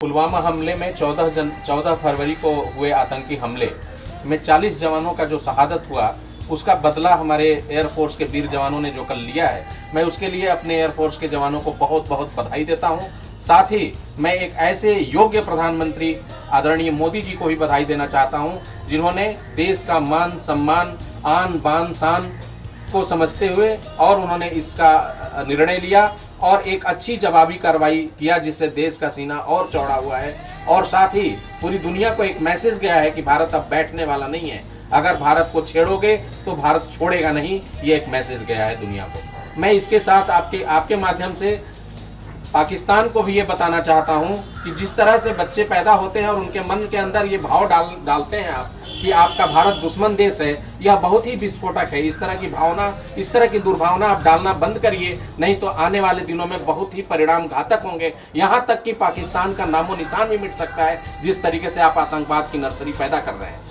पुलवामा हमले में 14 फरवरी को हुए आतंकी हमले में 40 जवानों का जो शहादत हुआ, उसका बदला हमारे एयरफोर्स के वीर जवानों ने जो कल लिया है, मैं उसके लिए अपने एयरफोर्स के जवानों को बहुत बहुत बधाई देता हूं। साथ ही मैं एक ऐसे योग्य प्रधानमंत्री आदरणीय मोदी जी को भी बधाई देना चाहता हूं, जिन्होंने देश का मान सम्मान, आन बान शान को समझते हुए और उन्होंने इसका निर्णय लिया और एक अच्छी जवाबी कार्रवाई किया, जिससे देश का सीना और चौड़ा हुआ है। और साथ ही पूरी दुनिया को एक मैसेज गया है कि भारत अब बैठने वाला नहीं है, अगर भारत को छेड़ोगे तो भारत छोड़ेगा नहीं, ये एक मैसेज गया है दुनिया को। मैं इसके साथ आपके माध्यम से पाकिस्तान को भी ये बताना चाहता हूँ कि जिस तरह से बच्चे पैदा होते हैं और उनके मन के अंदर ये भाव डालते हैं आप कि आपका भारत दुश्मन देश है, यह बहुत ही विस्फोटक है। इस तरह की भावना, इस तरह की दुर्भावना आप डालना बंद करिए, नहीं तो आने वाले दिनों में बहुत ही परिणाम घातक होंगे। यहाँ तक कि पाकिस्तान का नामो निशान भी मिट सकता है, जिस तरीके से आप आतंकवाद की नर्सरी पैदा कर रहे हैं।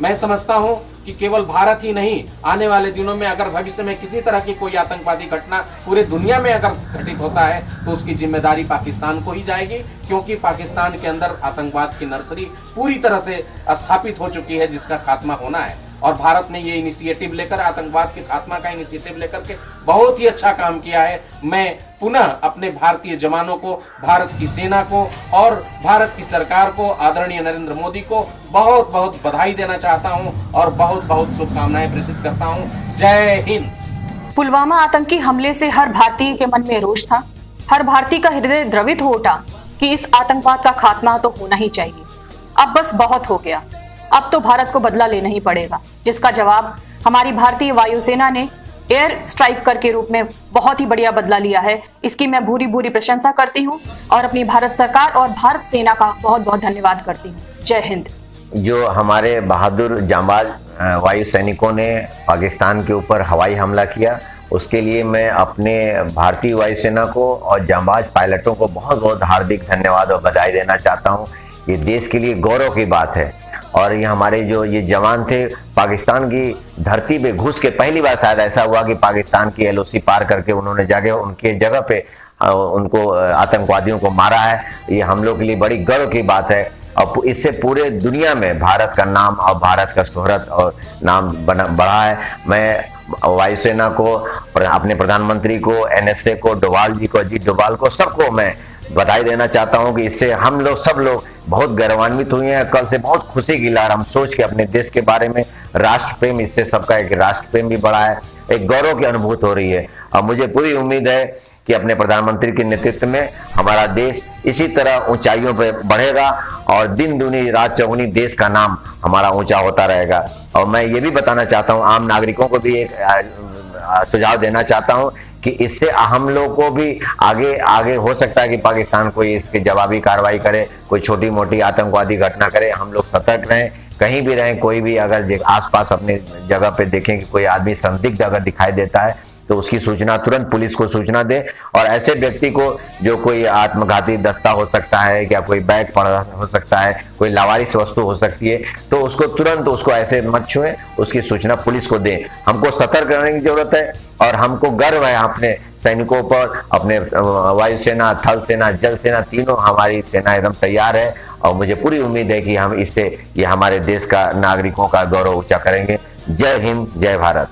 मैं समझता हूं कि केवल भारत ही नहीं, आने वाले दिनों में अगर भविष्य में किसी तरह की कोई आतंकवादी घटना पूरे दुनिया में अगर घटित होता है तो उसकी जिम्मेदारी पाकिस्तान को ही जाएगी, क्योंकि पाकिस्तान के अंदर आतंकवाद की नर्सरी पूरी तरह से स्थापित हो चुकी है, जिसका खात्मा होना है। और भारत ने ये इनिशिएटिव लेकर, आतंकवाद के खात्मा का इनिशिएटिव लेकर के बहुत ही अच्छा काम किया है। मैं पुनः अपने भारतीय जवानों को, भारत की सेना को और भारत की सरकार को, आदरणीय नरेंद्र मोदी को बहुत बहुत बधाई देना चाहता हूं और बहुत बहुत शुभकामनाएं प्रेषित करता हूं। जय हिंद। पुलवामा आतंकी हमले से हर भारतीय के मन में रोष था, हर भारतीय का हृदय द्रवित हो उठा कि इस आतंकवाद का खात्मा तो होना ही चाहिए। अब बस बहुत हो गया, अब तो भारत को बदला लेना ही पड़ेगा, जिसका जवाब हमारी भारतीय वायुसेना ने एयर स्ट्राइकर के रूप में बहुत ही बढ़िया बदला लिया है। इसकी मैं भूरी भूरी प्रशंसा करती हूँ और अपनी भारत सरकार और भारत सेना का बहुत बहुत धन्यवाद करती हूँ। जय हिंद। जो हमारे बहादुर जांबाज वायु सैनिकों ने पाकिस्तान के ऊपर हवाई हमला किया, उसके लिए मैं अपने भारतीय वायुसेना को और जांबाज पायलटों को बहुत बहुत हार्दिक धन्यवाद और बधाई देना चाहता हूँ। ये देश के लिए गौरव की बात है। और ये हमारे जो ये जवान थे, पाकिस्तान की धरती पे घुस के पहली बार शायद ऐसा हुआ कि पाकिस्तान की एलओसी पार करके उन्होंने जाके उनके जगह पे उनको आतंकवादियों को मारा है। ये हम लोग के लिए बड़ी गर्व की बात है और इससे पूरे दुनिया में भारत का नाम और भारत का शोहरत और नाम बढ़ा है। मैं वायुसेना को, अपने प्रधानमंत्री को, एनएसए को, डोभाल जी को, अजीत डोभाल को, सबको मैं बधाई देना चाहता हूं कि इससे हम लोग सब लोग बहुत गौरवान्वित हुए हैं। कल से बहुत खुशी की लहर हम सोच के अपने देश के बारे में, राष्ट्र प्रेम, इससे सबका एक राष्ट्र प्रेम भी बढ़ा है, एक गौरव की अनुभूति हो रही है। और मुझे पूरी उम्मीद है कि अपने प्रधानमंत्री के नेतृत्व में हमारा देश इसी तरह ऊंचाइयों पर बढ़ेगा और दिन दूनी रात चौगुनी देश का नाम हमारा ऊंचा होता रहेगा। और मैं ये भी बताना चाहता हूँ, आम नागरिकों को भी एक सुझाव देना चाहता हूँ कि इससे हम लोग को भी आगे हो सकता है कि पाकिस्तान कोई इसकी जवाबी कार्रवाई करे, कोई छोटी मोटी आतंकवादी घटना करे। हम लोग सतर्क रहें, कहीं भी रहें, कोई भी अगर आसपास अपने जगह पे देखें कि कोई आदमी संदिग्ध अगर दिखाई देता है तो उसकी सूचना तुरंत पुलिस को सूचना दे। और ऐसे व्यक्ति को जो कोई आत्मघाती दस्ता हो सकता है, या कोई बैग पड़ा हो सकता है, कोई लावारिस वस्तु हो सकती है, तो उसको तुरंत उसको ऐसे मत छुएं, उसकी सूचना पुलिस को दें। हमको सतर्क रहने की जरूरत है और हमको गर्व है अपने सैनिकों पर। अपने वायुसेना, थल सेना, जल सेना, तीनों हमारी सेना एकदम तैयार है और मुझे पूरी उम्मीद है कि हम इससे ये हमारे देश का नागरिकों का गौरव ऊंचा करेंगे। जय हिंद, जय भारत।